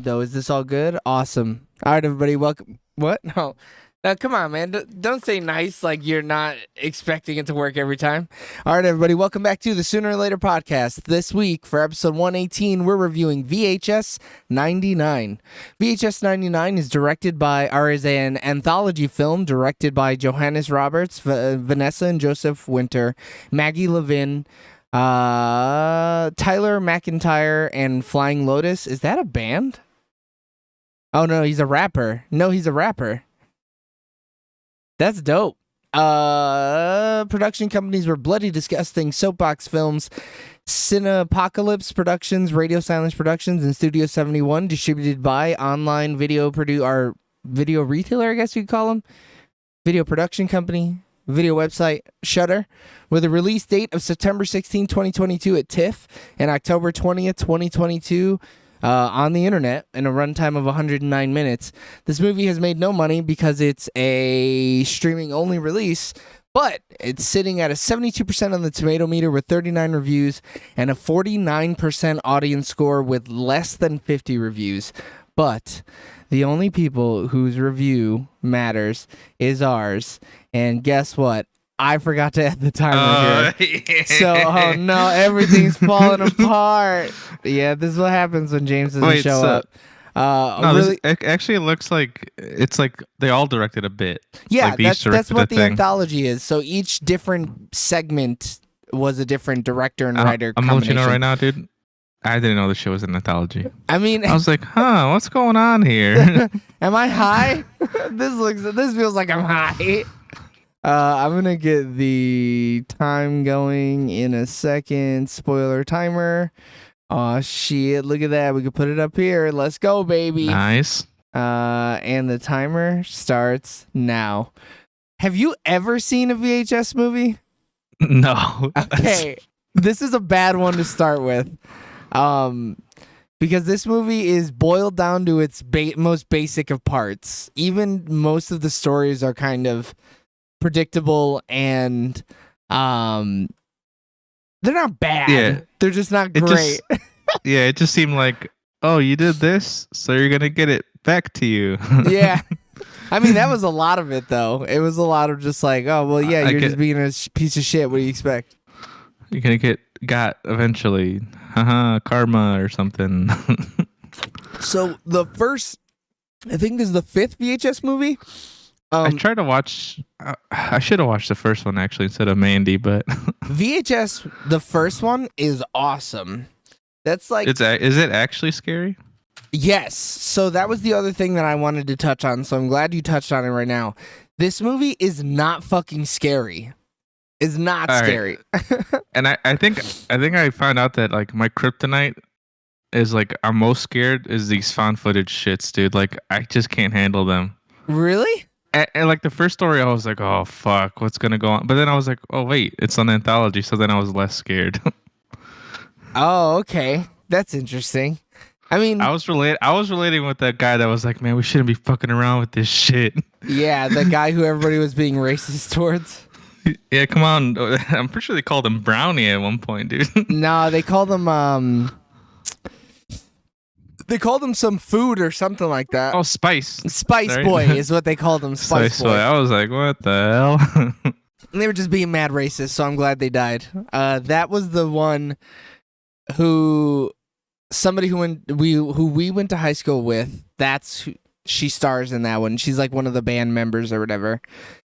though. Is this all good? Awesome. All right, everybody, welcome. What? No. Now, come on, man. Don't say nice like you're not expecting it to work every time. All right, everybody, welcome back to the Sooner or Later podcast. This week, for episode 118, we're reviewing VHS 99. VHS 99 is an anthology film directed by Johannes Roberts, Vanessa and Joseph Winter, Maggie Levin, Tyler McIntyre, and Flying Lotus. Is that a band? Oh, no, he's a rapper. That's dope. Production companies were Bloody Disgusting, Soapbox Films, Cinepocalypse Productions, Radio Silence Productions, and Studio 71, distributed by online video retailer, I guess you'd call them, video production company, video website, Shudder, with a release date of September 16, 2022 at TIFF and October 20th, 2022 on the internet in a runtime of 109 minutes. This movie has made no money because it's a streaming-only release, but it's sitting at a 72% on the tomato meter with 39 reviews and a 49% audience score with less than 50 reviews. But the only people whose review matters is ours. And guess what? I forgot to add the timer here. Yeah. So, oh no, everything's falling apart. Yeah, this is what happens when James doesn't show up. No, really, it looks like it's like they all directed a bit. Yeah, like that's what the anthology is. So each different segment was a different director and writer. I'm letting you know right now, dude. I didn't know the show was an anthology. I mean, I was like, what's going on here? Am I high? This feels like I'm high. I'm going to get the time going in a second. Spoiler timer. Oh, shit. Look at that. We can put it up here. Let's go, baby. Nice. And the timer starts now. Have you ever seen a VHS movie? No. Okay. This is a bad one to start with. Because this movie is boiled down to its most basic of parts. Even most of the stories are kind of predictable and they're not bad. Yeah. They're just not great. It just seemed like, oh, you did this, so you're gonna get it back to you. Yeah. I mean, that was a lot of it, though. It was a lot of just like, oh, well, yeah, you're just being a piece of shit. What do you expect? You're gonna got eventually. Karma or something. So I think this is the 5th VHS movie. I tried to watch. I should have watched the first one actually instead of Mandy, but VHS, the first one is awesome. That's like, is it actually scary? Yes. So that was the other thing that I wanted to touch on. So I'm glad you touched on it right now. This movie is not fucking scary. It's not scary. Right. And I think I found out that like my kryptonite is like I'm most scared is these found footage shits, dude. Like I just can't handle them. Really? And like the first story, I was like, "Oh fuck, what's gonna go on?" But then I was like, "Oh wait, it's an anthology," so then I was less scared. Oh, okay, that's interesting. I mean, I was relating with that guy that was like, "Man, we shouldn't be fucking around with this shit." Yeah, the guy who everybody was being racist towards. Yeah, come on. I'm pretty sure they called him Brownie at one point, dude. No, they called him They called him some food or something like that. Oh, Spice. Spice Boy is what they called him. Spice Boy. I was like, what the hell? And they were just being mad racist, so I'm glad they died. That was the one who we went to high school with. That's who she stars in that one. She's like one of the band members or whatever.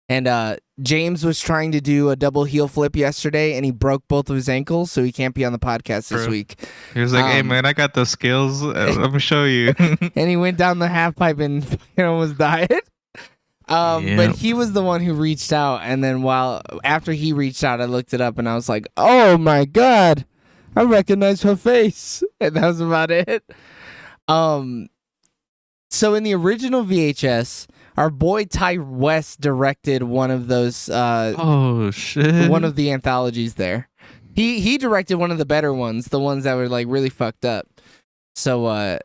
And James was trying to do a double heel flip yesterday, and he broke both of his ankles, so he can't be on the podcast this week. He was like, "Hey man, I got the skills. Let me show you." And he went down the half pipe and almost died. But he was the one who reached out, and then after he reached out, I looked it up, and I was like, "Oh my god, I recognize her face," and that was about it. So in the original VHS, our boy Ty West directed one of those. Oh shit! One of the anthologies there. He directed one of the better ones, the ones that were like really fucked up. So,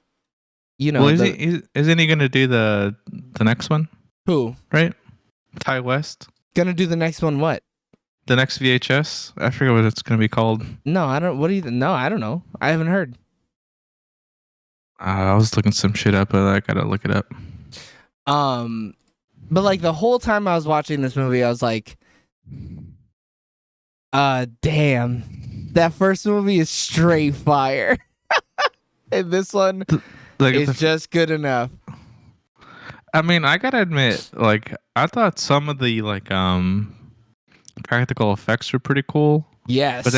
you know, well, isn't he gonna do the next one? Who? Right, Ty West. Gonna do the next one? What? The next VHS? I forget what it's gonna be called. No, I don't. What do you? No, I don't know. I haven't heard. I was looking some shit up, but I gotta look it up. But like the whole time I was watching this movie, I was like, damn, that first movie is straight fire. And this one Like, is just good enough. I mean, I gotta admit, like, I thought some of the like practical effects were pretty cool. Yes. But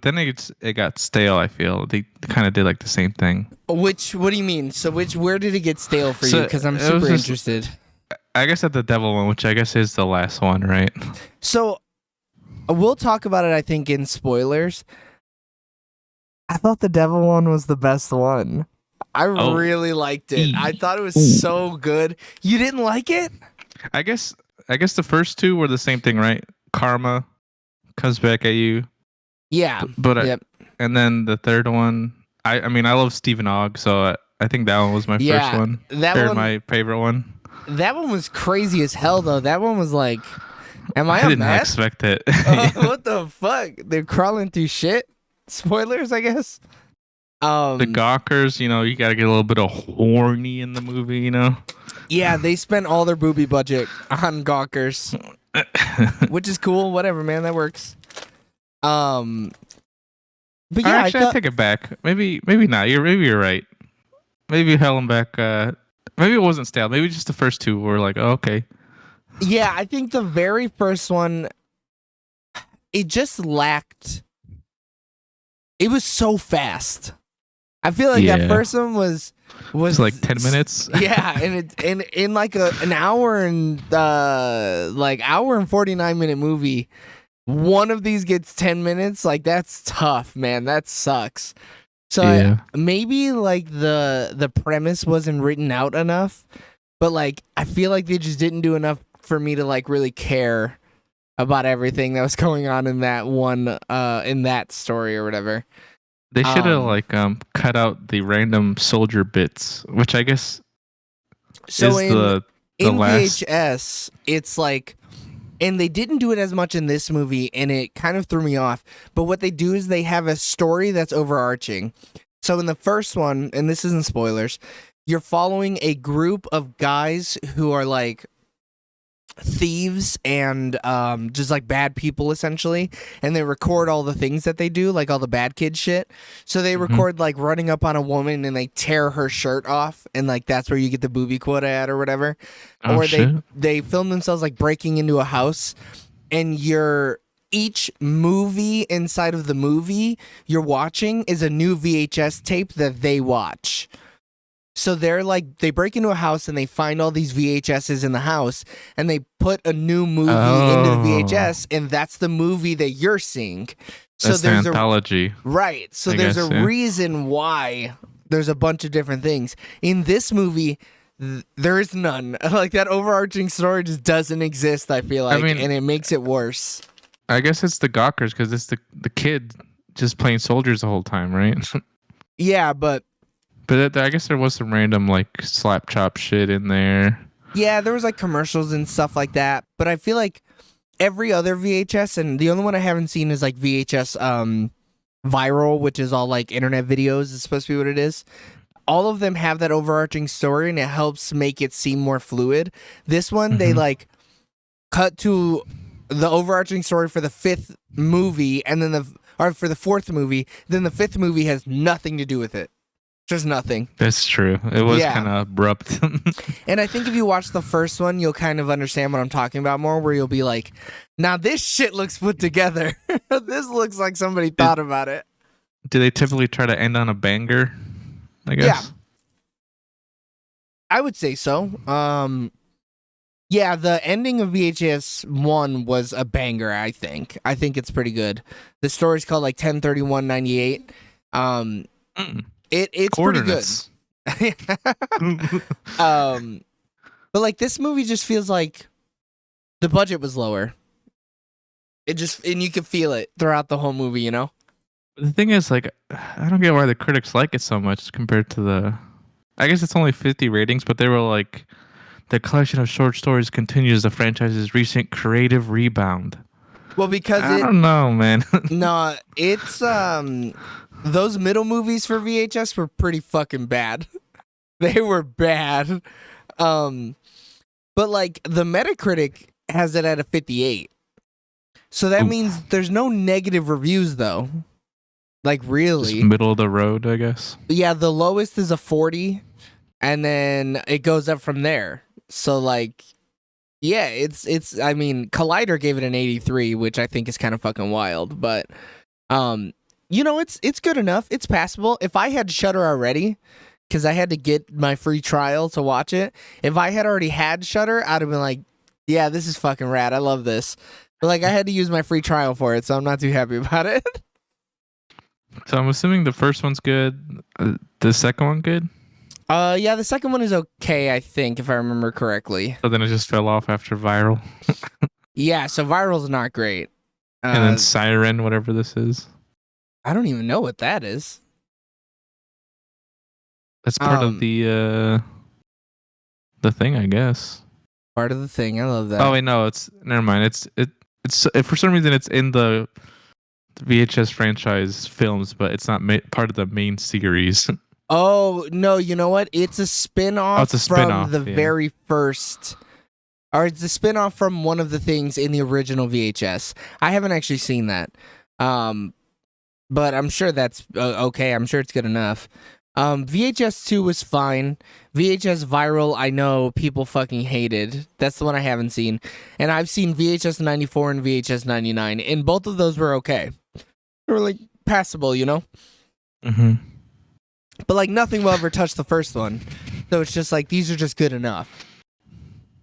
then it got stale. I feel they kind of did like the same thing. What do you mean? So where did it get stale for you? Because I'm it was super just- interested. I guess at the devil one, which I guess is the last one, right? So we'll talk about it, I think, in spoilers. I thought the devil one was the best one. I really liked it. I thought it was so good. You didn't like it? I guess the first two were the same thing, right? Karma comes back at you. Yeah. But yep. And then the third one, I mean, I love Stephen Ogg, so I think that one was my first one. My favorite one. That one was crazy as hell, though. That one was like, am I did not expect it. What the fuck? They're crawling through shit? Spoilers, I guess. The gawkers, you gotta get a little bit of horny in the movie, Yeah, they spent all their booby budget on gawkers, which is cool. Whatever, man, that works. But yeah, actually, I take it back. Maybe not. Maybe you're right. Maybe Helen back. Maybe it wasn't stale. Maybe just the first two were like, oh, okay. Yeah, I think the very first one, it just lacked. It was so fast. I feel like that first one was like 10 minutes. Yeah, and in like an hour and hour and 49-minute movie, one of these gets 10 minutes. Like, that's tough, man. That sucks. So maybe like the premise wasn't written out enough, but like I feel like they just didn't do enough for me to like really care about everything that was going on in that one in that story or whatever. They should have cut out the random soldier bits, which I guess so is the last... VHS, it's like, and they didn't do it as much in this movie, and it kind of threw me off. But what they do is they have a story that's overarching. So in the first one, and this isn't spoilers, you're following a group of guys who are like thieves and just like bad people essentially, and they record all the things that they do, like all the bad kid shit. So they record like running up on a woman and they tear her shirt off, and like that's where you get the booby quota at or whatever. Or they film themselves like breaking into a house, and each movie inside of the movie you're watching is a new VHS tape that they watch. So they break into a house and they find all these VHSs in the house, and they put a new movie into the VHS, and that's the movie that you're seeing. So that's there's the anthology. Right. So there's a reason why there's a bunch of different things. In this movie, there is none. Like, that overarching story just doesn't exist, I feel like, and it makes it worse. I guess it's the gawkers because it's the kid just playing soldiers the whole time, right? Yeah, but I guess there was some random like slap chop shit in there. Yeah, there was like commercials and stuff like that. But I feel like every other VHS, and the only one I haven't seen is like VHS Viral, which is all like internet videos. Is supposed to be what it is. All of them have that overarching story, and it helps make it seem more fluid. This one, they like cut to the overarching story for the fifth movie, and then for the fourth movie. Then the fifth movie has nothing to do with it. Just nothing. That's true. It was kind of abrupt. And I think if you watch the first one, you'll kind of understand what I'm talking about more, where you'll be like, now this shit looks put together. This looks like somebody thought about it. Do they typically try to end on a banger, I guess? Yeah. I would say so. Yeah, the ending of VHS 1 was a banger, I think. I think it's pretty good. The story's called like 10/31/98. It's pretty good. But like this movie just feels like the budget was lower. And you could feel it throughout the whole movie, The thing is, like, I don't get why the critics like it so much compared to I guess it's only 50 ratings, but they were like, the collection of short stories continues the franchise's recent creative rebound. Well, because I don't know, man. No, it's those middle movies for VHS were pretty fucking bad. They were bad. But like the Metacritic has it at a 58. So that means there's no negative reviews though. Like really. Just middle of the road, I guess. Yeah, the lowest is a 40 and then it goes up from there. So like yeah, it's I mean, Collider gave it an 83, which I think is kind of fucking wild, but you know, it's good enough. It's passable. If I had Shudder already, because I had to get my free trial to watch it. If I had already had Shudder, I'd have been like, yeah, this is fucking rad. I love this. But like I had to use my free trial for it, so I'm not too happy about it. So I'm assuming the first one's good. The second one good? Yeah, the second one is okay, I think, if I remember correctly. So then it just fell off after Viral. Yeah, so Viral's not great. And then Siren, whatever this is. I don't even know what that is. That's part of the thing, I guess. Part of the thing. I love that. Oh wait, no, never mind. It's for some reason it's in the VHS franchise films, but it's not part of the main series. Oh no, you know what? It's a spin-off, it's a spin-off from the very first, or it's a spin-off from one of the things in the original VHS. I haven't actually seen that, but I'm sure that's okay. I'm sure it's good enough. VHS 2 was fine. VHS Viral, I know people fucking hated. That's the one I haven't seen. And I've seen VHS 94 and VHS 99, and both of those were okay. They were like passable, you know? Mm-hmm. But like nothing will ever touch the first one. So it's just like these are just good enough.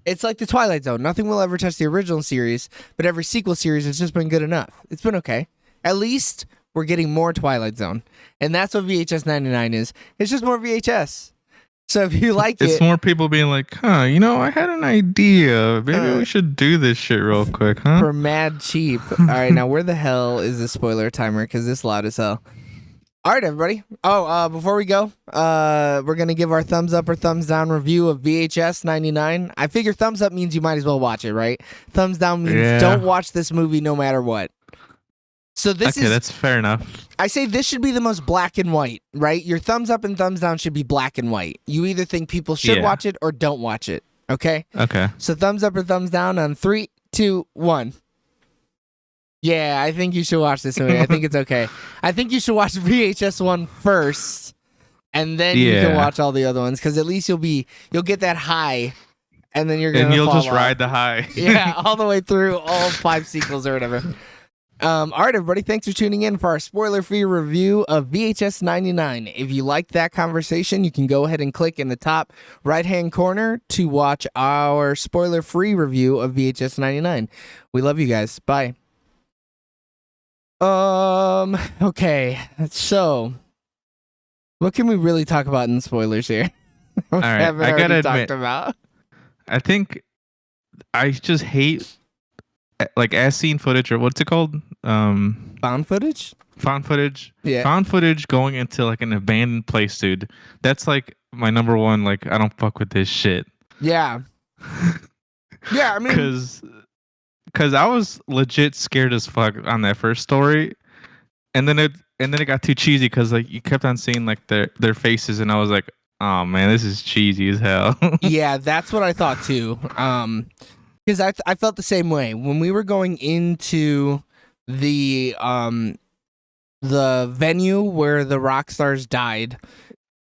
It's like the Twilight Zone. Nothing will ever touch the original series, but every sequel series has just been good enough. It's been okay. At least we're getting more Twilight Zone. And that's what VHS 99 is. It's just more VHS. So if you like it's more people being like, huh, you know, I had an idea. Maybe we should do this shit real quick, huh? For mad cheap. All right, now where the hell is the spoiler timer? Because this loud as hell. All right, everybody. Oh, before we go, we're going to give our thumbs up or thumbs down review of VHS 99. I figure thumbs up means you might as well watch it, right? Thumbs down means don't watch this movie no matter what. So this okay, that's fair enough. I say this should be the most black and white, right? Your thumbs up and thumbs down should be black and white. You either think people should watch it or don't watch it, okay? Okay. So thumbs up or thumbs down on 3, 2, 1. Yeah, I think you should watch this movie. I think it's okay. I think you should watch VHS 1 first, and then you can watch all the other ones, because at least you'll get that high, and then you're gonna and you'll fall just off. ride the high. Yeah, all the way through all 5 sequels or whatever. All right, everybody, thanks for tuning in for our spoiler-free review of VHS 99. If you liked that conversation, you can go ahead and click in the top right-hand corner to watch our spoiler-free review of VHS 99. We love you guys. Bye. Okay, so what can we really talk about in spoilers here? All right, I gotta admit, about. I think I just hate like as seen footage, or what's it called? Found footage. Found footage. Yeah. Found footage going into like an abandoned place, dude. That's like my number one. Like I don't fuck with this shit. Yeah. Yeah, I mean, because I was legit scared as fuck on that first story, and then it got too cheesy because like you kept on seeing like their faces, and I was like, oh man, this is cheesy as hell. Yeah, that's what I thought too. Because I felt the same way when we were going into the venue where the rock stars died.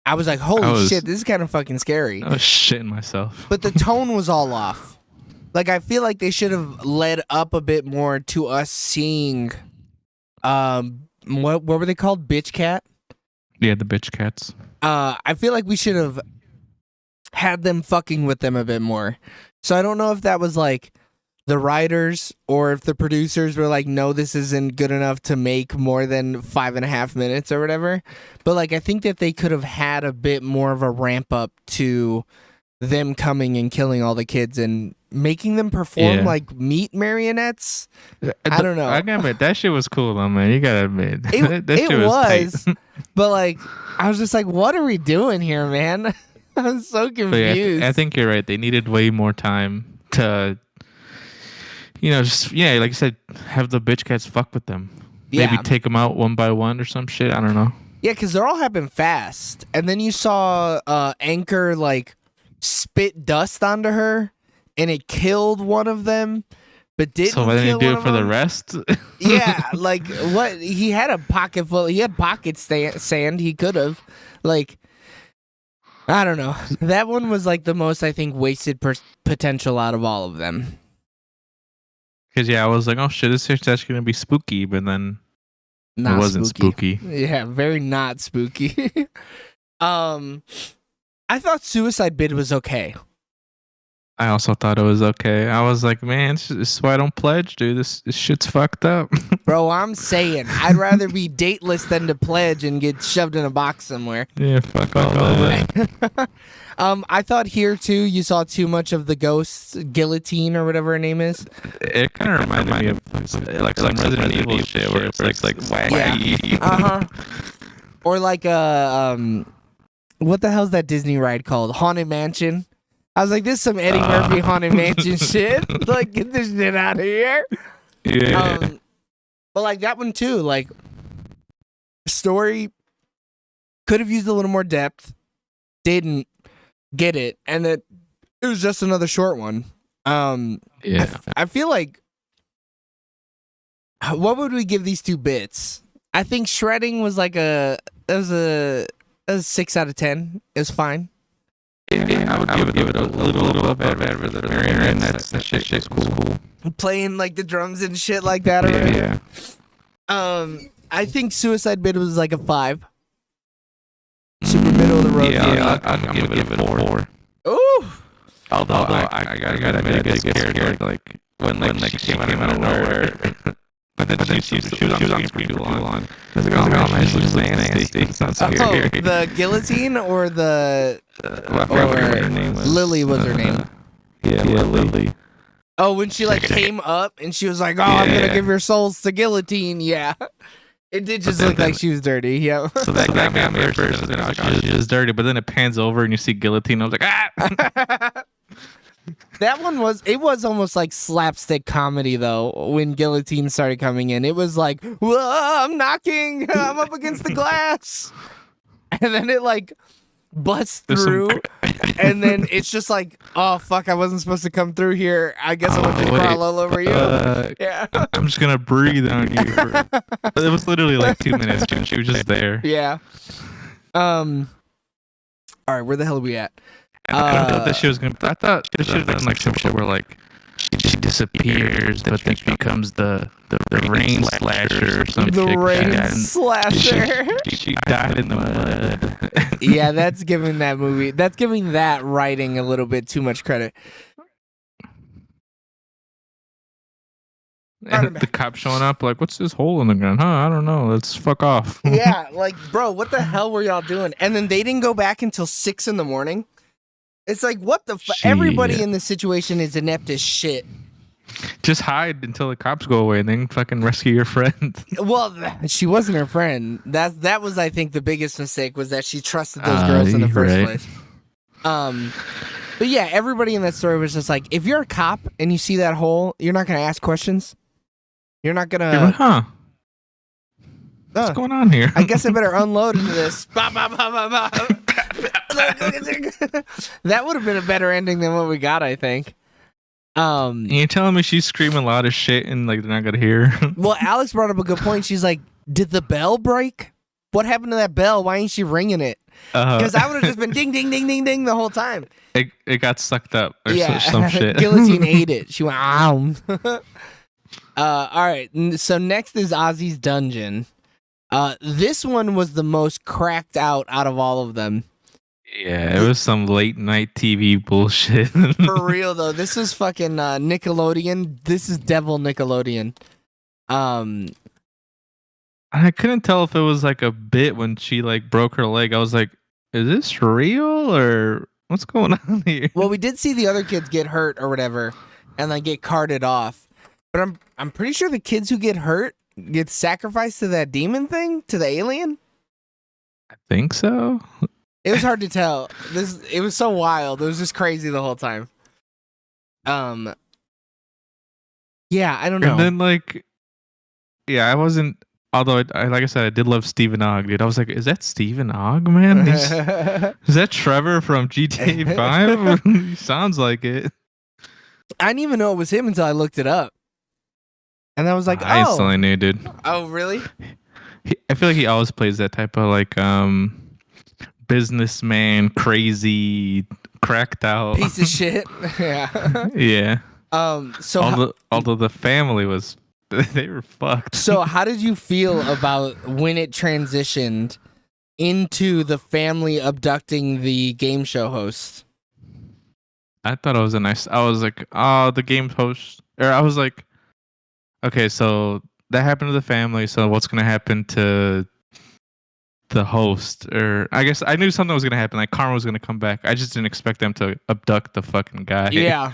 I was like, holy shit, this is kind of fucking scary. I was shitting myself. But the tone was all off. Like, I feel like they should have led up a bit more to us seeing, what were they called? Bitch Cat? Yeah, the bitch cats. I feel like we should have had them fucking with them a bit more. So I don't know if that was like the writers or if the producers were like, no, this isn't good enough to make more than 5.5 minutes or whatever. But like, I think that they could have had a bit more of a ramp up to them coming and killing all the kids and making them perform like meat marionettes. I don't know. I gotta admit, that shit was cool though, man. You gotta admit. It that shit was tight. But like, I was just like, what are we doing here, man? I'm so confused. Yeah, I think you're right. They needed way more time to, just, like you said, have the bitch cats fuck with them. Yeah. Maybe take them out one by one or some shit. I don't know. Yeah, because they're all happening fast, and then you saw Anchor like spit dust onto her, and it killed one of them, but didn't. So why didn't kill he do one it of for the them. rest? Yeah, like what? He had a pocket full. He had pocket sand. He could have, like, I don't know. That one was like the most I think wasted potential out of all of them. Because I was like, oh shit, this shit's actually gonna be spooky, but then Not it wasn't spooky. Yeah, very not spooky. I thought Suicide Bid was okay. I also thought it was okay. I was like, man, this is why I don't pledge, dude. This shit's fucked up. Bro, I'm saying I'd rather be dateless than to pledge and get shoved in a box somewhere. Yeah, fuck all that. I thought here too you saw too much of the ghost guillotine or whatever her name is. It kind of reminded me of like some Resident Evil shit where it's like wacky. Or like what the hell's that Disney ride called? Haunted Mansion. I was like, this is some Eddie Murphy Haunted Mansion shit. Like, get this shit out of here. Yeah. But like that one too, like story could have used a little more depth. Didn't get it, and it was just another short one. I feel like what would we give these two bits? I think shredding was like a 6 out of 10. It was fine. Yeah, I would give it a little above average. The Marion, that shit's cool. Playing like the drums and shit like that. Yeah. I think Suicide Bid was like a 5. Super middle of the road. Yeah, I'm gonna give it a 4. Ooh. Although I gotta admit, I get scared like when she came out of nowhere. But then she was on screen too long. I was like, oh man, this looks nasty. It's not so scary. The guillotine or the I forgot what her name was. Lily was her name. Yeah, Lily. Oh, when she like came up and she was like, "Oh, I'm gonna give your souls to guillotine." Yeah, it did just look like she was dirty. Yeah. So that got me at first. I was like, oh, she's just dirty. But then it pans over and you see guillotine. I was like, ah. That one was almost like slapstick comedy though. When guillotine started coming in, it was like, "Whoa, I'm knocking, I'm up against the glass," and then it like busts through, and then it's just like, "Oh fuck, I wasn't supposed to come through here. I guess I want to crawl all over you." Yeah, I'm just gonna breathe on you. It was literally like 2 minutes, and she was just there. Yeah. All right, where the hell are we at? I thought this shit was gonna. I thought this should have done like some shit where like she disappears, but then she becomes the rain slasher or something. The rain slasher. She died in the mud. Yeah, that's giving that movie. That's giving that writing a little bit too much credit. And the cop showing up like, what's this hole in the ground? Huh? I don't know. Let's fuck off. Yeah, like, bro, what the hell were y'all doing? And then they didn't go back until 6 a.m. It's like, what the fuck? Everybody in this situation is inept as shit. Just hide until the cops go away and then fucking rescue your friend. Well, she wasn't her friend. That was, I think, the biggest mistake was that she trusted those girls in the first place. But yeah, everybody in that story was just like, if you're a cop and you see that hole, you're not going to ask questions. You're not going to... Huh? What's going on here? I guess I better unload into this. That would have been a better ending than what we got, I think. You're telling me she's screaming loud as shit and like they're not gonna hear her? Well, Alex brought up a good point. She's like, did the bell break? What happened to that bell? Why ain't she ringing it? Because I would have just been ding, ding, ding, ding, ding the whole time. It got sucked up or yeah, some shit. Guillotine ate it. She went, ow. All right, so next is Ozzy's Dungeon. This one was the most cracked out of all of them. Yeah, it was some late night TV bullshit. For real though, this is fucking Nickelodeon. This is Devil Nickelodeon. I couldn't tell if it was like a bit when she like broke her leg. I was like, is this real or what's going on here? Well, we did see the other kids get hurt or whatever, and like get carted off. But I'm pretty sure the kids who get hurt get sacrificed to that demon thing, to the alien. I think so. It was hard to tell. It was so wild. It was just crazy the whole time. Yeah, I don't know. And then like, yeah, I wasn't Although, like I said, I did love Stephen Ogg, dude. I was like, is that Stephen Ogg, man? Is that Trevor from GTA 5? He sounds like it. I didn't even know it was him until I looked it up. And I was like, I instantly knew, dude. Oh, really? I feel like he always plays that type of like businessman, crazy, cracked out piece of shit. Yeah. Yeah. So although the family was, they were fucked. So how did you feel about when it transitioned into the family abducting the game show host? I thought it was I was like, oh, the game host. Or I was like, okay, so that happened to the family. So what's going to happen to the host? Or I guess I knew something was going to happen. Like karma was going to come back. I just didn't expect them to abduct the fucking guy. Yeah.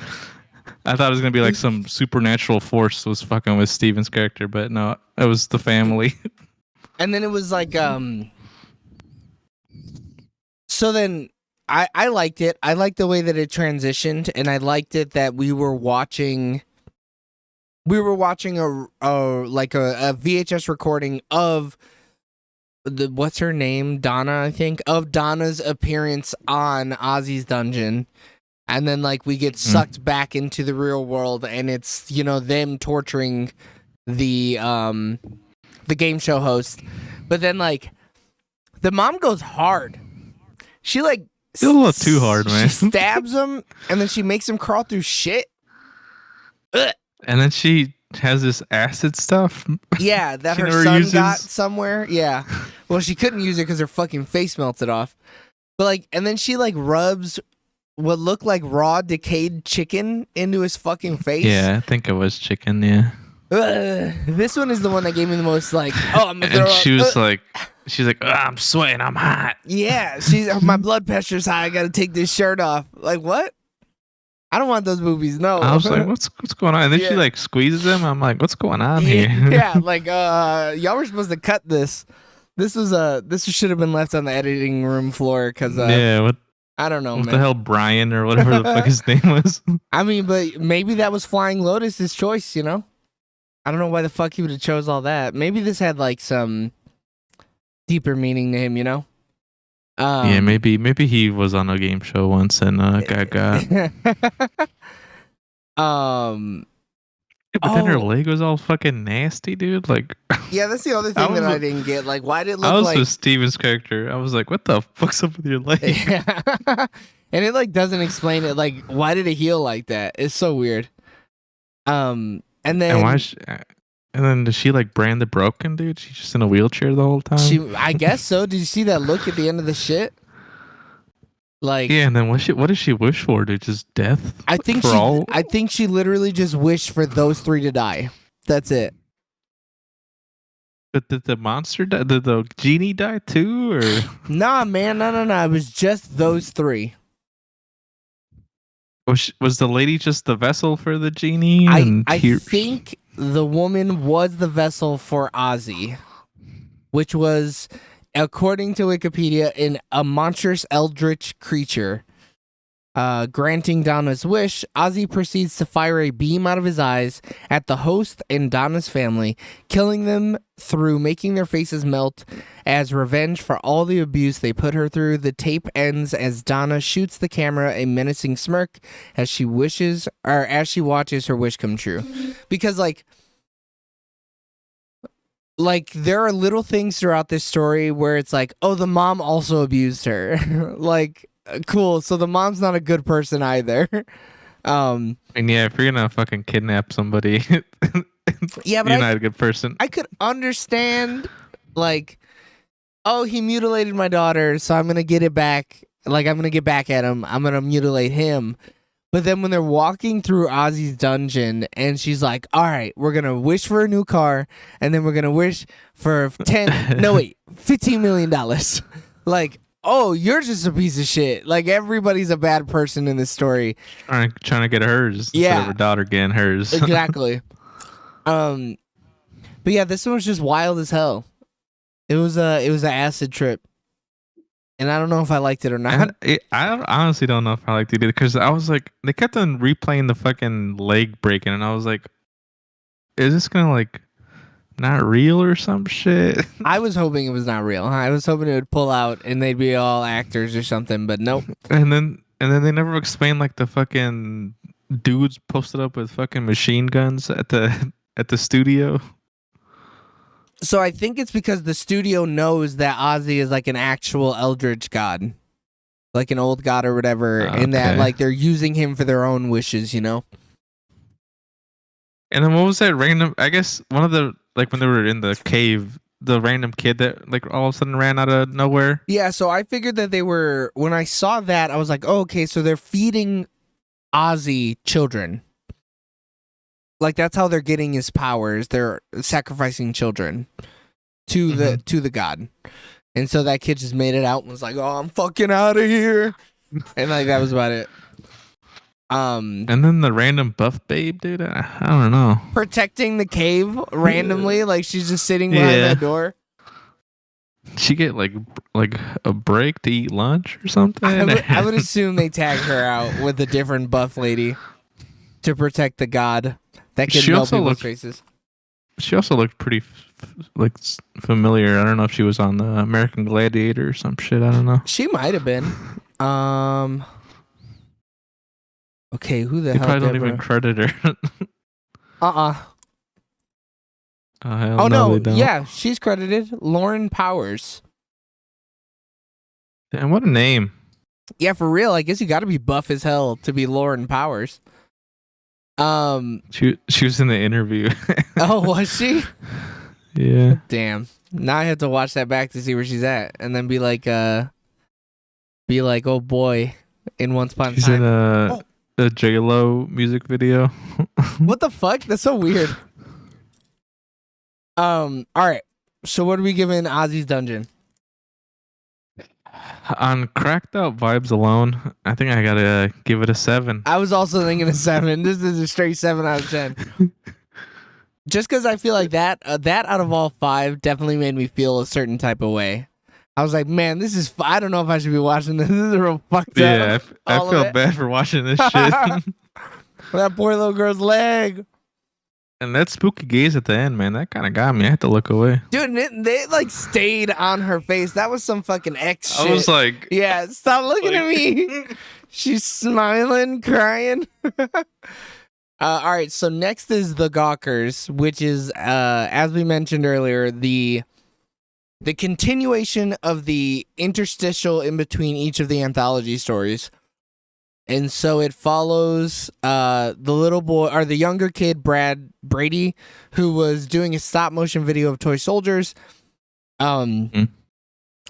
I thought it was going to be like some supernatural force was fucking with Steven's character, but no, it was the family. And then it was like, so then I liked it. I liked the way that it transitioned, and I liked it that we were watching a VHS recording of what's her name? Donna, I think, of Donna's appearance on Ozzy's dungeon. And then like we get sucked back into the real world, and it's, them torturing the game show host. But then like the mom goes hard. She like a little too hard, man. She stabs him, and then she makes him crawl through shit. Ugh. And then she has this acid stuff. Yeah, that her son got somewhere. Yeah. Well, she couldn't use it because her fucking face melted off. But like, and then she like rubs what looked like raw decayed chicken into his fucking face. Yeah, I think it was chicken. Yeah. This one is the one that gave me the most like, oh, I'm gonna throw up. She was like, oh, I'm sweating, I'm hot. Yeah, my blood pressure's high. I gotta take this shirt off. Like what? I don't want those movies. No. I was like, what's going on? And then she like squeezes him. I'm like, what's going on here? Yeah, like y'all were supposed to cut this. This should have been left on the editing room floor because I don't know, what man. the hell, Brian or whatever the fuck his name was. I mean, but maybe that was Flying Lotus's choice, I don't know why the fuck he would have chose all that. Maybe this had like some deeper meaning to him, Yeah, maybe he was on a game show once and got. But then her leg was all fucking nasty, dude. Like, yeah, that's the other thing that I didn't get. Like, why did it look like? I was with Steven's character. I was like, what the fuck's up with your leg? Yeah. And it like doesn't explain it. Like, why did it heal like that? It's so weird. And then and then does she like brand the broken, dude? She's just in a wheelchair the whole time. I guess so. Did you see that look at the end of the shit? Like, yeah, and then what does she wish for, dude? Just death? I think she literally just wished for those three to die. That's it. But did the monster die? Did the genie die too? Or nah, man, no. It was just those three. Was the lady just the vessel for the genie? I think the woman was the vessel for Ozzy, which was, according to Wikipedia, a monstrous eldritch creature. Granting Donna's wish, Ozzy proceeds to fire a beam out of his eyes at the host and Donna's family, killing them through making their faces melt as revenge for all the abuse they put her through. The tape ends as Donna shoots the camera a menacing smirk as she watches her wish come true. Because like there are little things throughout this story where it's like, oh, the mom also abused her. Like, cool. So the mom's not a good person either. And yeah, if you're gonna fucking kidnap somebody, yeah, but you're not a good person. I could understand, like, oh, he mutilated my daughter, so I'm gonna get it back. Like, I'm gonna get back at him. I'm gonna mutilate him. But then when they're walking through Ozzy's dungeon and she's like, all right, we're going to wish for a new car and then we're going to wish for $15 million. Like, oh, you're just a piece of shit. Like, everybody's a bad person in this story. Trying to get hers. Yeah. Instead of her daughter getting hers. Exactly. But yeah, this one was just wild as hell. It was an acid trip. And I don't know if I liked it or not. I honestly don't know if I liked it either, because I was like, they kept on replaying the fucking leg breaking, and I was like, is this gonna like not real or some shit. I was hoping it was not real. I was hoping it would pull out and they'd be all actors or something, but nope. And then they never explained like the fucking dudes posted up with fucking machine guns at the studio. So I think it's because the studio knows that Ozzy is like an actual eldritch god, like an old god or whatever, and that like they're using him for their own wishes, you know? And then what was that random? I guess one of the like when they were in the cave, the random kid that like all of a sudden ran out of nowhere. Yeah, so I figured that they were, when I saw that, I was like, oh, okay, so they're feeding Ozzy children. Like that's how they're getting his powers. They're sacrificing children to the god. And so that kid just made it out and was like, "Oh, I'm fucking out of here." And like that was about it. And then the random buff babe, dude. I don't know. Protecting the cave randomly, like she's just sitting behind that door. She get like a break to eat lunch or something. I would assume they tagged her out with a different buff lady to protect the god that can melt people's faces. She also looked pretty familiar. I don't know if she was on the American Gladiator or some shit. I don't know. She might have been. Okay, who the hell? They probably don't even credit her. Oh no, yeah, she's credited. Lauren Powers. Damn, what a name. Yeah, for real. I guess you got to be buff as hell to be Lauren Powers. She was in the interview. Oh, was she? Yeah. Damn. Now I have to watch that back to see where she's at, and then be like, oh boy, in Once Upon a Time. She's in a J-Lo music video. What the fuck? That's so weird. All right. So what are we giving Ozzy's Dungeon? On cracked out vibes alone, I think I gotta give it a 7. I was also thinking a 7. This is a straight 7 out of 10. Just because I feel like that out of all 5 definitely made me feel a certain type of way. I was like, man, this is. I don't know if I should be watching this. This is real fucked up. Yeah, I feel bad for watching this shit. That poor little girl's leg. And that spooky gaze at the end, man, that kind of got me. I had to look away. Dude, they like stayed on her face. That was some fucking X shit. I was like... Yeah, stop looking at me. She's smiling, crying. All right, so next is The Gawkers, which is, as we mentioned earlier, the continuation of the interstitial in between each of the anthology stories. And so it follows the little boy, or the younger kid, Brady, who was doing a stop motion video of toy soldiers. And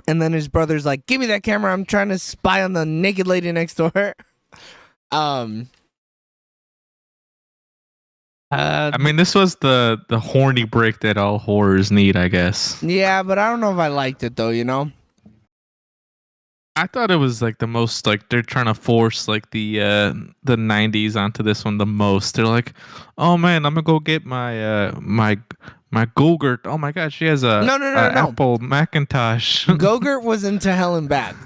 then his brother's like, "Give me that camera. I'm trying to spy on the naked lady next door." I mean, this was the horny break that all horrors need, I guess. Yeah, but I don't know if I liked it though, you know? I thought it was like the most, like they're trying to force like the 90s onto this one the most. They're like, "Oh man, I'm gonna go get my my Go-Gurt. Oh my god, she has a no. Apple Macintosh." Go-Gurt was into Hell and Back.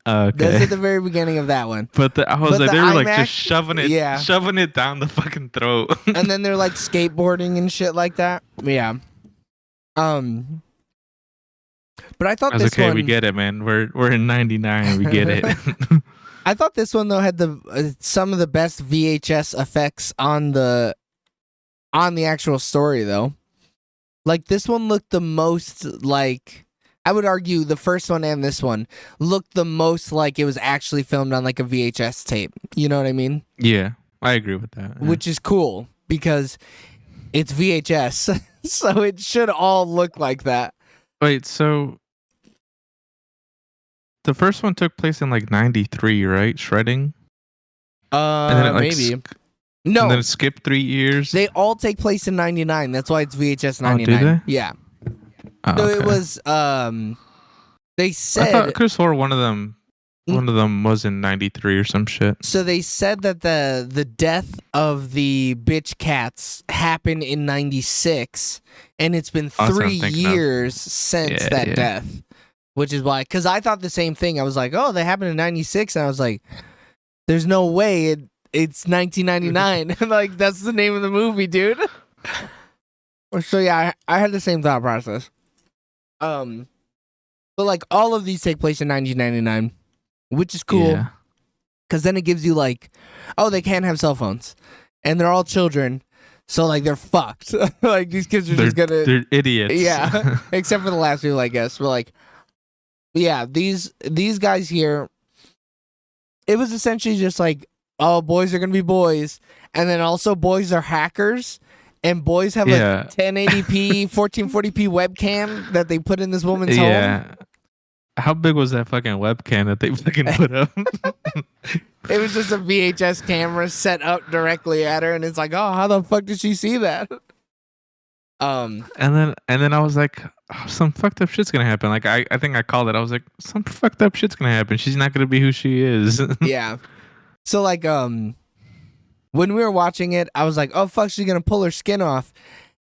Okay. That's at the very beginning of that one. But they were like just shoving it down the fucking throat. And then they're like skateboarding and shit like that. Yeah. But I thought this one... we get it, man. We're in 99. We get it. I thought this one though had some of the best VHS effects on the actual story though. Like this one looked the most like, I would argue the first one and this one looked the most like it was actually filmed on like a VHS tape. You know what I mean? Yeah, I agree with that. Yeah. Which is cool because it's VHS, so it should all look like that. Wait, so the first one took place in like 93, right? Shredding? And then it, like, maybe. No. And then it skipped 3 years? They all take place in 99. That's why it's VHS 99. Oh, do they? Yeah. Oh, so okay. it was, they said... I thought I could have swore one of them was in 93 or some shit. So they said that the death of the bitch cats happened in 96, and it's been 3 years since that death. Which is why, because I thought the same thing. I was like, oh, they happened in 96, and I was like, there's no way it's 1999. Like, that's the name of the movie, dude. So yeah, I had the same thought process. But like all of these take place in 1999, which is cool Yeah. because then it gives you like, oh, they can't have cell phones, and they're all children, so like they're fucked. Like these kids are just gonna, They're idiots. yeah. Except for the last two, I guess. But like, yeah, these guys here, it was essentially just like, oh, boys are gonna be boys, and then also boys are hackers. And boys have Yeah. a 1080p, 1440p webcam that they put in this woman's home. Yeah. How big was that fucking webcam that they fucking put up? It was just a VHS camera set up directly at her, and it's like, oh, how the fuck did she see that? And then I was like, oh, some fucked up shit's gonna happen. Like I think I called it. I was like, some fucked up shit's gonna happen. She's not gonna be who she is. Yeah. So like when we were watching it, I was like, oh fuck, she's gonna pull her skin off.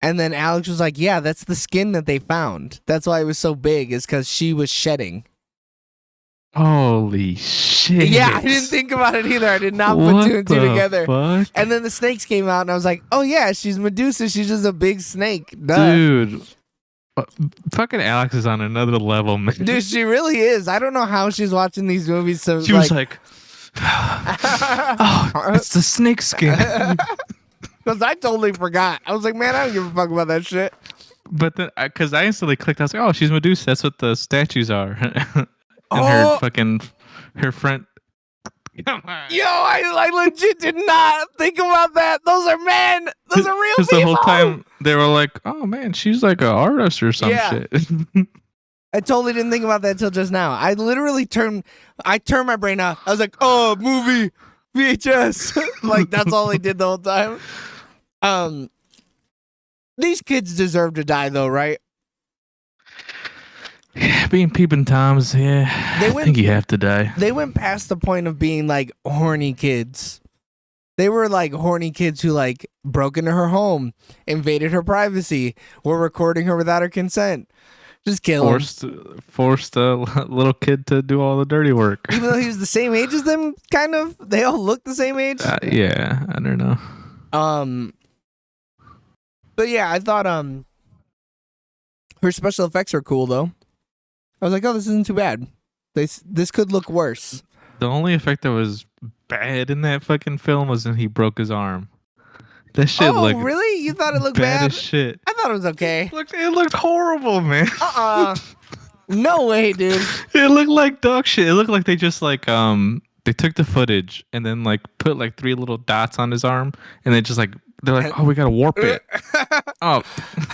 And then Alex was like, yeah, that's the skin that they found. That's why it was so big, is because she was shedding. Holy shit. Yeah, I didn't think about it either. I did not put What two and two the together. fuck? And then the snakes came out, and I was like, oh yeah, she's Medusa. She's just a big snake. Duh. Dude. Fucking Alex is on another level, man. Dude, she really is. I don't know how she's watching these movies. So She was like, oh, it's the snake skin. because I totally forgot. I was like, man, I don't give a fuck about that shit. But then, because I instantly clicked, I was like, oh, she's Medusa. That's what the statues are. And Oh. her front. Come on. Yo, I legit did not think about that. Those are men. Those are real Because people. the whole time they were like, oh man, she's like an artist or some Yeah. shit. I totally didn't think about that until just now. I literally turned my brain off. I was like, oh, movie, VHS. Like, that's all I did the whole time. These kids deserve to die, though, right? Yeah, being peeping toms, yeah. They I went- think you have to die. They went past the point of being, like, horny kids. They were, like, horny kids who, like, broke into her home, invaded her privacy, were recording her without her consent. Just kill him. Forced a little kid to do all the dirty work. Even though he was the same age as them, kind of. They all look the same age. Yeah, I don't know. But yeah, I thought her special effects are cool though. I was like, oh, this isn't too bad. This could look worse. The only effect that was bad in that fucking film was when he broke his arm. That shit Oh, looked really? You thought it looked bad bad? as shit. I thought it was okay. It looked horrible, man. No way, dude. It looked like dog shit. It looked like they just like they took the footage and then like put like 3 little dots on his arm and they just like they're like, oh, we gotta warp it. Oh,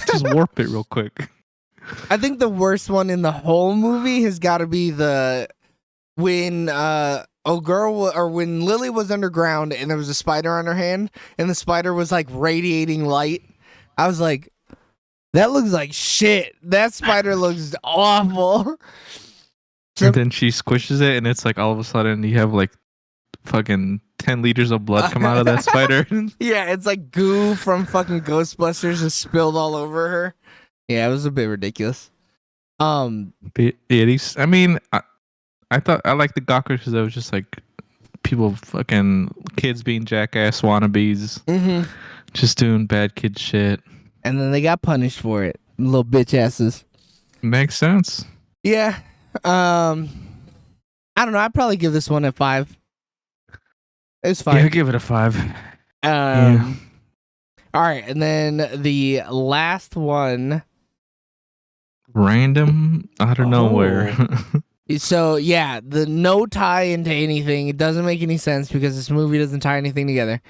just warp it real quick. I think the worst one in the whole movie has got to be when when Lily was underground and there was a spider on her hand and the spider was like radiating light. I was like, that looks like shit. That spider looks awful. And then she squishes it and it's like all of a sudden you have like fucking 10 liters of blood come out of that spider. Yeah, it's like goo from fucking Ghostbusters just spilled all over her. Yeah, it was a bit ridiculous. It is. I mean, I thought I liked the Gawkers because it was just like people, fucking kids being jackass wannabes, just doing bad kid shit. And then they got punished for it, little bitch asses. Makes sense. Yeah. I don't know. I'd probably give this one a 5. It was fine. Yeah, give it a 5. Yeah. All right, and then the last one. Random out of nowhere. So yeah, the no tie into anything. It doesn't make any sense because this movie doesn't tie anything together.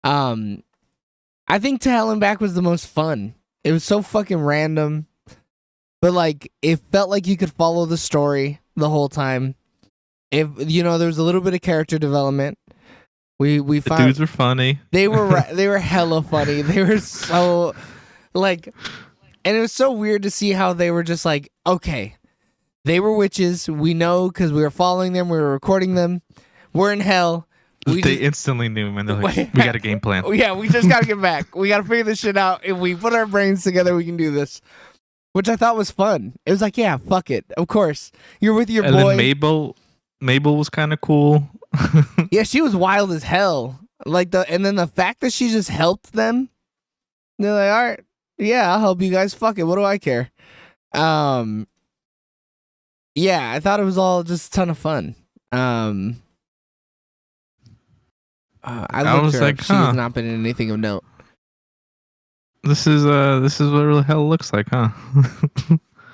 I think To Hell and Back was the most fun. It was so fucking random, but like it felt like you could follow the story the whole time. If there was a little bit of character development. We The found dudes were funny. they were hella funny. They were so like, and it was so weird to see how they were just like, okay, they were witches. We know because we were following them. We were recording them. We're in hell. They instantly knew, man. They're like, we got a game plan. Yeah, we just got to get back. We got to figure this shit out. If we put our brains together, we can do this. Which I thought was fun. It was like, yeah, fuck it. Of course. You're with your And boy. then Mabel was kind of cool. Yeah, she was wild as hell. And then the fact that she just helped them. They're like, all right, Yeah, I'll help you guys. Fuck it. What do I care? Um, yeah, I thought it was all just a ton of fun. Um, I I looked was her up. like, She has huh. not been in anything of note. This is what real hell looks like, huh?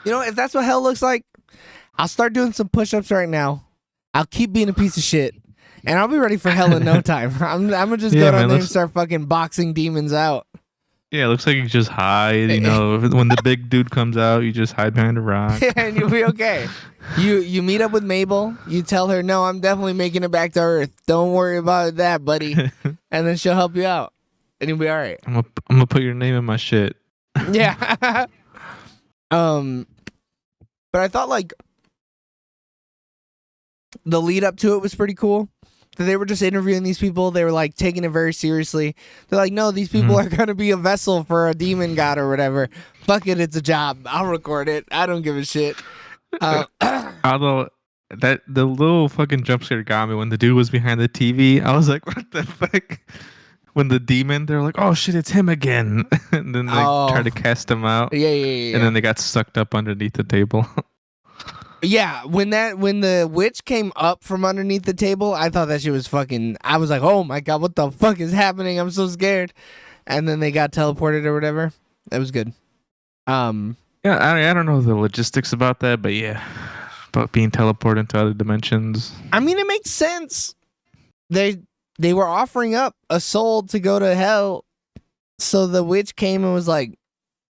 You know, if that's what hell looks like, I'll start doing some push-ups right now. I'll keep being a piece of shit, and I'll be ready for hell in no time. I'm gonna just go Yeah, down man. there and start fucking boxing demons out. Yeah, it looks like you just hide. You know, when the big dude comes out, you just hide behind a rock. And you'll be okay. You meet up with Mabel. You tell her, "No, I'm definitely making it back to Earth. Don't worry about that, buddy." And then she'll help you out, and you'll be all right. I'm gonna put your name in my shit. Yeah. But I thought like the lead up to it was pretty cool. That they were just interviewing these people. They were like taking it very seriously. They're like, no, these people are gonna be a vessel for a demon god or whatever. Fuck it, it's a job. I'll record it. I don't give a shit. Although that the little fucking jump scare got me when the dude was behind the TV. I was like, what the fuck? When the demon, they're like, oh shit, it's him again. And then they try to cast him out. Yeah. And then they got sucked up underneath the table. Yeah, when the witch came up from underneath the table, I thought that shit was fucking. I was like, oh my god, what the fuck is happening? I'm so scared. And then they got teleported or whatever. That was good. Yeah, I don't know the logistics about that, but yeah, about being teleported into other dimensions. I mean, it makes sense. They were offering up a soul to go to hell, so the witch came and was like,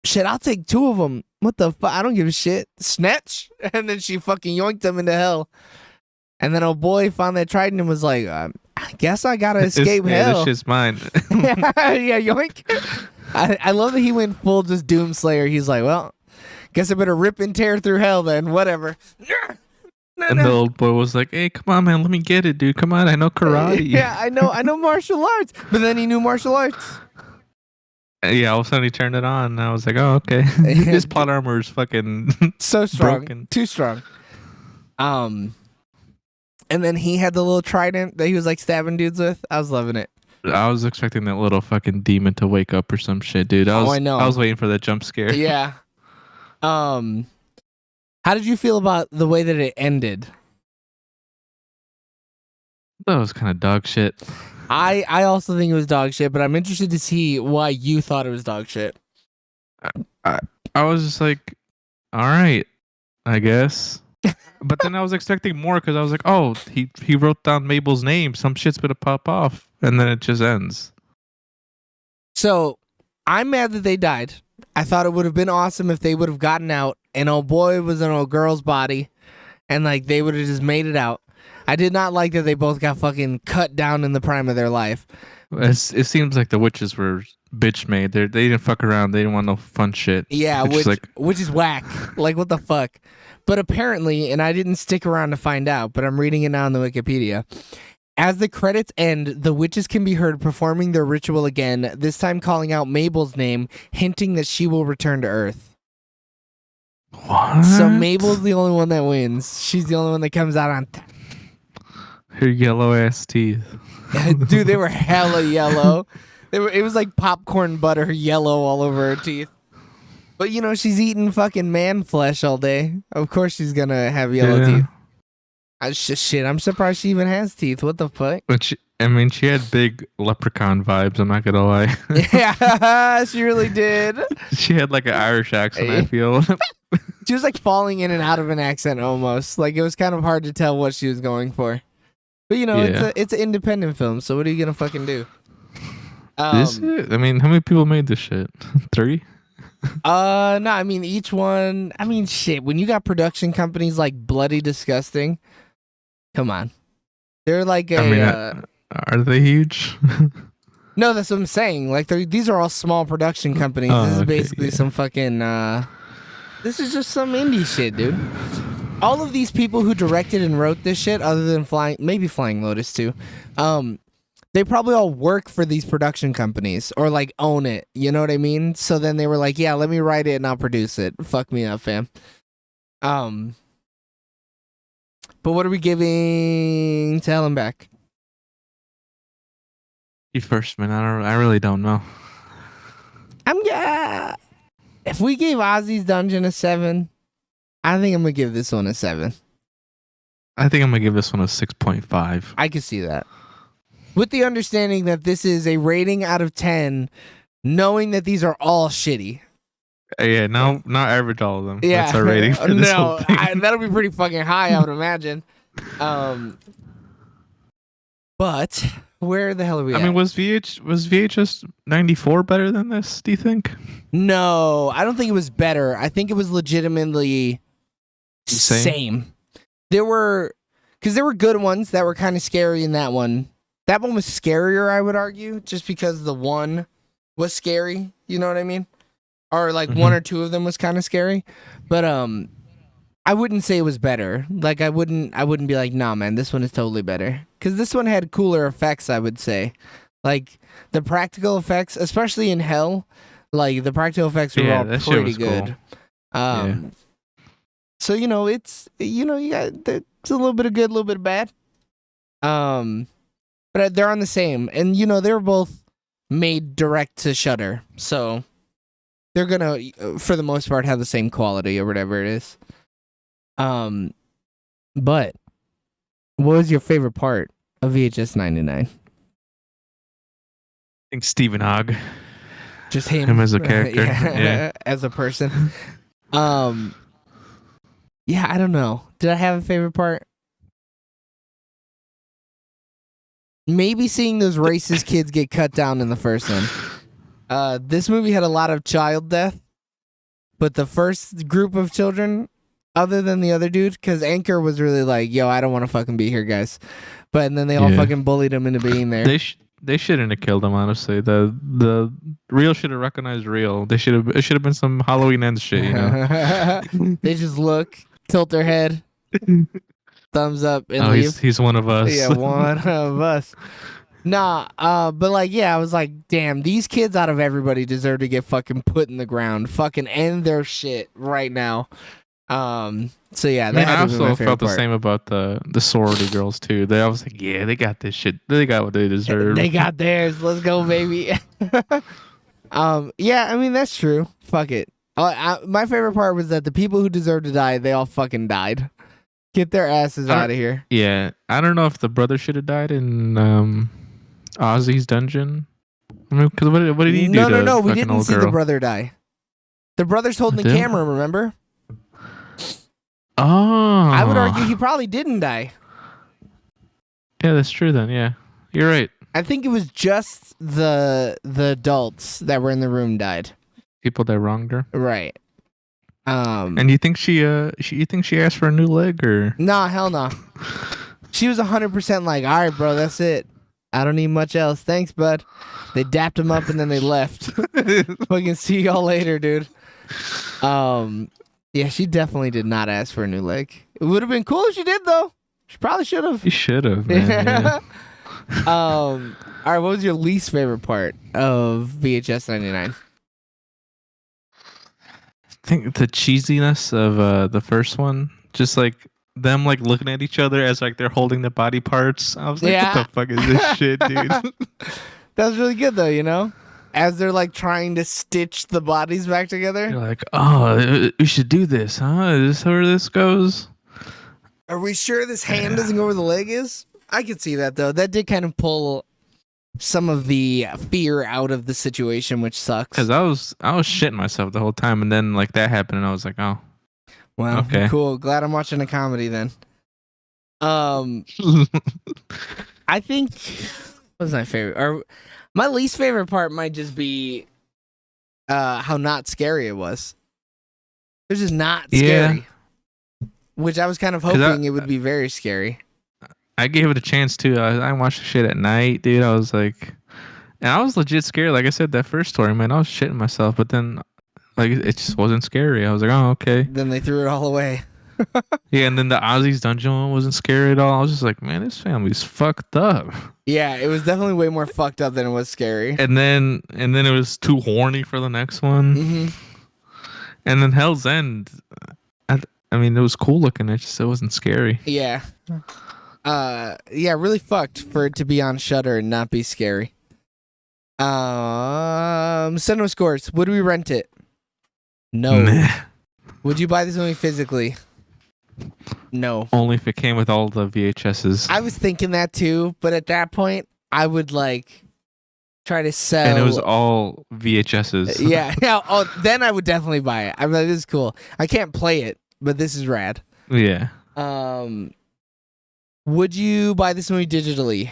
shit, I'll take two of them. What the fuck? I don't give a shit. Snatch. And then she fucking yoinked him into hell. And then old boy found that trident and was like, I guess I gotta escape hell. Yeah, this shit's mine. Yeah, yoink. I love that he went full just Doomslayer. He's like, well, guess I better rip and tear through hell then. Whatever. And the old boy was like, hey, come on, man, let me get it, dude. Come on, I know karate. Yeah, I know martial arts. But then he knew martial arts. Yeah, all of a sudden he turned it on, and I was like, oh, okay. His plot armor is fucking so strong. broken. Too strong. And then he had the little trident that he was like stabbing dudes with. I was loving it. I was expecting that little fucking demon to wake up or some shit, dude. I know. I was waiting for that jump scare. Yeah. How did you feel about the way that it ended? That was kind of dog shit. I also think it was dog shit, but I'm interested to see why you thought it was dog shit. I was just like, all right, I guess. But then I was expecting more because I was like, oh, he wrote down Mabel's name. Some shit's gonna pop off, and then it just ends. So I'm mad that they died. I thought it would have been awesome if they would have gotten out and old boy was in old girl's body and like they would have just made it out. I did not like that they both got fucking cut down in the prime of their life. It seems like the witches were bitch made. They didn't fuck around. They didn't want no fun shit. Yeah, which is whack. Like, what the fuck? But apparently, and I didn't stick around to find out, but I'm reading it now on the Wikipedia. As the credits end, the witches can be heard performing their ritual again, this time calling out Mabel's name, hinting that she will return to Earth. What? So Mabel's the only one that wins. She's the only one that comes out on top. Her yellow ass teeth. Dude, they were hella yellow. It was like popcorn butter yellow all over her teeth. But you know, she's eating fucking man flesh all day. Of course she's gonna have yellow teeth. Shit, I'm surprised she even has teeth. What the fuck? But she had big leprechaun vibes, I'm not gonna lie. Yeah, she really did. She had like an Irish accent, I feel. She was like falling in and out of an accent almost. Like it was kind of hard to tell what she was going for. But you know, it's an independent film, so what are you gonna fucking do? Is it? I mean, how many people made this shit? 3? No, I mean each one. I mean, shit. When you got production companies like Bloody Disgusting, come on, they're like are they huge? No, that's what I'm saying. Like these are all small production companies. This is basically some fucking. This is just some indie shit, dude. All of these people who directed and wrote this shit, other than Flying Lotus too, they probably all work for these production companies or like own it. You know what I mean? So then they were like, yeah, let me write it and I'll produce it. Fuck me up, fam. But what are we giving to Helen Back? You first, man. I really don't know. If we gave Ozzy's Dungeon a 7, I think I'm gonna give this one a 7. I think I'm gonna give this one a 6.5. I could see that. With the understanding that this is a rating out of 10, knowing that these are all shitty. Yeah, no, not average all of them. Yeah. That's our rating for this whole thing. That'll be pretty fucking high, I would imagine. But where the hell are we at? I mean, was VHS 94 better than this, do you think? No, I don't think it was better. I think it was legitimately same. There were good ones that were kind of scary in that one. That one was scarier, I would argue, just because the one was scary. You know what I mean? Or like one or two of them was kind of scary. But I wouldn't say it was better. Like I wouldn't be like, nah, man, this one is totally better. Because this one had cooler effects, I would say. Like the practical effects, especially in Hell, like the practical effects were all pretty good. Cool. So it's you got it's a little bit of good, a little bit of bad. But they're on the same, and they're both made direct to Shudder, so they're gonna, for the most part, have the same quality or whatever it is. But what was your favorite part of VHS 99? I think Stephen Hogg. Just him as a character, yeah. As a person. Yeah, I don't know. Did I have a favorite part? Maybe seeing those racist kids get cut down in the first one. This movie had a lot of child death, but the first group of children, other than the other dude, because Anchor was really like, yo, I don't want to fucking be here, guys. But then they all fucking bullied him into being there. They shouldn't have killed him, honestly. The real should have recognized real. It should have been some Halloween Ends shit, They just look, tilt their head, thumbs up, and leave. He's one of us. Yeah, one of us. Nah, but I was like, damn, these kids out of everybody deserve to get fucking put in the ground. Fucking end their shit right now. So yeah, that I also felt the same about the sorority girls too. I was like, yeah, they got this shit. They got what they deserve. They got theirs. Let's go, baby. Yeah, I mean that's true. Fuck it. My favorite part was that the people who deserved to die, they all fucking died. Get their asses out of here. Yeah, I don't know if the brother should have died in Ozzy's dungeon. I mean, because what did he do? No. We didn't see the brother die. The brother's holding the camera. Remember? Oh, I would argue he probably didn't die. Yeah, that's true then. Yeah, you're right. I think it was just the adults that were in the room died. People that wronged her. Right. And you think she asked for a new leg or? Nah, hell no. She was 100% like, all right, bro, that's it. I don't need much else. Thanks, bud. They dapped him up and then they left. Fucking see y'all later, dude. Yeah, she definitely did not ask for a new leg. It would have been cool if she did, though. She probably should have. She should have, man. Yeah. All right, what was your least favorite part of VHS 99? I think the cheesiness of the first one, just like them like looking at each other as like they're holding the body parts. I was like, what the fuck is this shit, dude? That was really good, though, as they're like trying to stitch the bodies back together. You're like, oh, we should do this, huh? Is this where this goes? Are we sure this hand doesn't go where the leg is? I could see that, though. That did kind of pull some of the fear out of the situation, which sucks. Because I was shitting myself the whole time, and then like that happened, and I was like, oh, well, okay, cool. Glad I'm watching a comedy then. I think what was my favorite, or my least favorite part might just be how not scary it was. It was just not scary. Which I was kind of hoping it would be very scary. I gave it a chance too. I watched the shit at night, dude. I was like, and I was legit scared. Like I said, that first story, man, I was shitting myself. But then, like, it just wasn't scary. I was like, oh, okay. Then they threw it all away. Yeah, and then the Ozzy's dungeon one wasn't scary at all. I was just like, man, this family's fucked up. Yeah, it was definitely way more fucked up than it was scary. And then it was too horny for the next one. Mm-hmm. And then Hell's End, I mean, it was cool looking. It wasn't scary. Yeah. Yeah, really fucked for it to be on Shudder and not be scary. Cinema scores. Would we rent it? No. Nah. Would you buy this movie physically? No. Only if it came with all the VHSs. I was thinking that too, but at that point, I would like try to sell. And it was all VHSs. Yeah. Yeah. Oh, then I would definitely buy it. I'm like, this is cool. I can't play it, but this is rad. Yeah. Would you buy this movie digitally?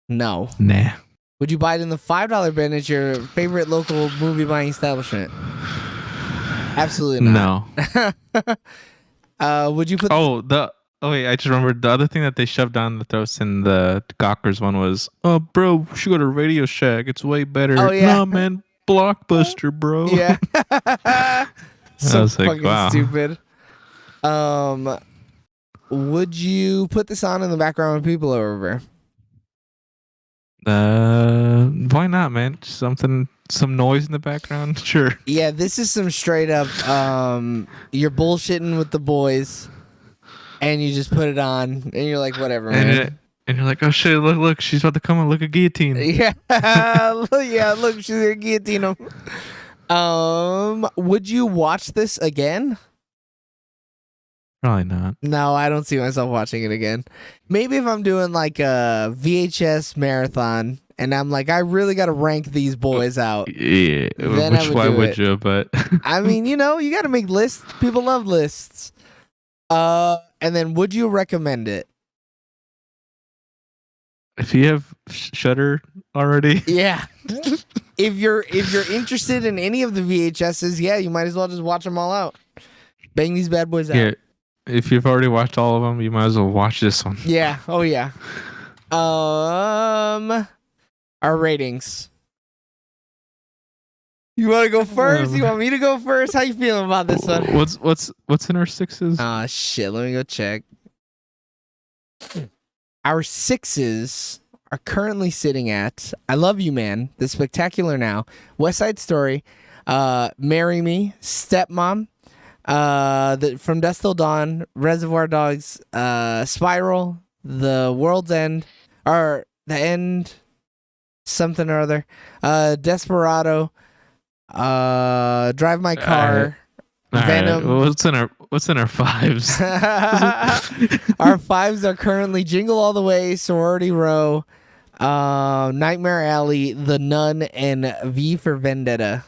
No. Nah. Would you buy it in the $5 bin at your favorite local movie buying establishment? Absolutely not. No. Would you put? Oh wait, I just remembered the other thing that they shoved down the throats in the Gawkers one was, oh bro, we should go to Radio Shack. It's way better. Oh, yeah. No man, Blockbuster, bro. Yeah. So I was like, fucking wow. stupid. Would you put this on in the background when people are over? Why not, man? Some noise in the background. Sure. Yeah, this is some straight up. You're bullshitting with the boys, and you just put it on, and you're like, whatever, man. And you're like, oh shit, look, she's about to come and look a guillotine. Yeah, yeah. Look, she's gonna guillotine him. Would you watch this again? Probably not. No, I don't see myself watching it again. Maybe if I'm doing like a VHS marathon and I'm like, I really got to rank these boys out. Yeah. Then Why would you? But I mean, you got to make lists. People love lists. And then would you recommend it? If you have Shudder already, Yeah. If you're interested in any of the VHSs, yeah, you might as well just watch them all out. Bang these bad boys out. yeah. If you've already watched all of them, you might as well watch this one. Yeah. Oh yeah. Our ratings. You want to go first? You want me to go first? How you feeling about this one? What's in our sixes? Shit. Let me go check. Our sixes are currently sitting at I Love You Man, The Spectacular Now, West Side Story, Marry Me, Stepmom, From Dusk Till Dawn, Reservoir Dogs, Spiral, The World's End, or The End, something or other, Desperado, Drive My Car, Venom. Right. What's in our fives? Our fives are currently Jingle All the Way, Sorority Row, Nightmare Alley, The Nun, and V for Vendetta.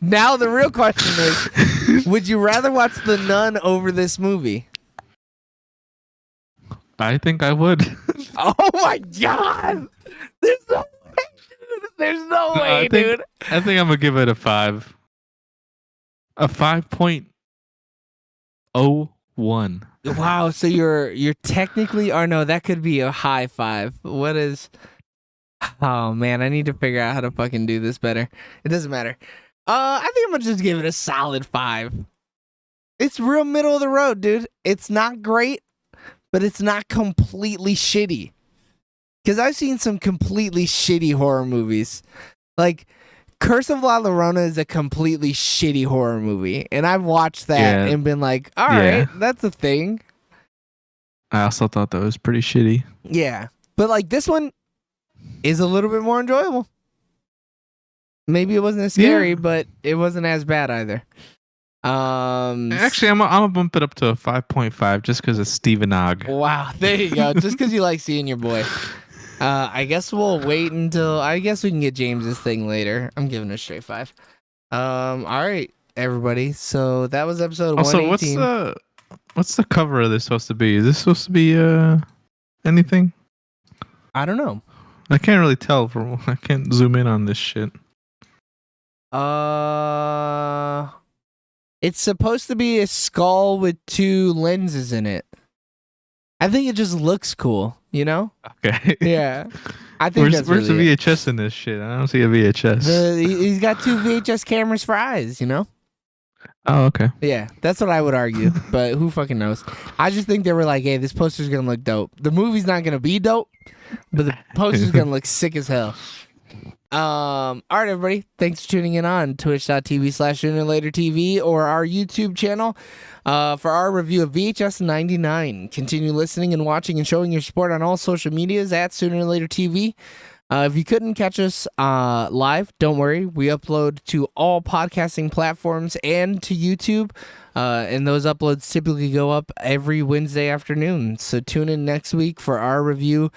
Now the real question is, would you rather watch The Nun over this movie? I think I would. Oh my god! There's no way, dude. There's no way, dude. I think I'm gonna give it a 5. A 5.01. Wow, so you're technically, or no, that could be a high 5. What is? Oh man, I need to figure out how to fucking do this better. It doesn't matter. I think I'm gonna just give it a solid 5. It's real middle of the road, dude. It's not great, but it's not completely shitty. Because I've seen some completely shitty horror movies. Like, Curse of La Llorona is a completely shitty horror movie. And I've watched that and been like, all right, that's a thing. I also thought that was pretty shitty. Yeah. But, like, this one is a little bit more enjoyable. Maybe it wasn't as scary, but it wasn't as bad either. Actually, I'm gonna bump it up to a 5.5 just because it's Steven Ogg. Wow, there you go. Just because you like seeing your boy. I guess we'll wait until. I guess we can get James's thing later. I'm giving it a straight 5. All right, everybody. So that was episode 118. Also, what's the cover of this supposed to be? Is this supposed to be anything? I don't know. I can't really tell from. I can't zoom in on this shit. It's supposed to be a skull with 2 lenses in it. I think it just looks cool, you know? Okay. Yeah. I think where's really the VHS in this shit? I don't see a VHS. He's got 2 VHS cameras for eyes, you know? Oh, okay. Yeah, that's what I would argue, but who fucking knows? I just think they were like, hey, this poster's gonna look dope. The movie's not gonna be dope, but the poster's gonna look sick as hell. All right, everybody. Thanks for tuning in on twitch.tv/SoonerLaterTV or our YouTube channel for our review of VHS 99. Continue listening and watching and showing your support on all social medias at SoonerLaterTV. If you couldn't catch us live, don't worry. We upload to all podcasting platforms and to YouTube. And those uploads typically go up every Wednesday afternoon. So tune in next week for our review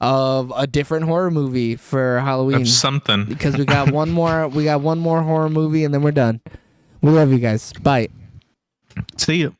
of a different horror movie for Halloween. Of something. Because we got one more horror movie and then we're done. We love you guys. Bye. See you.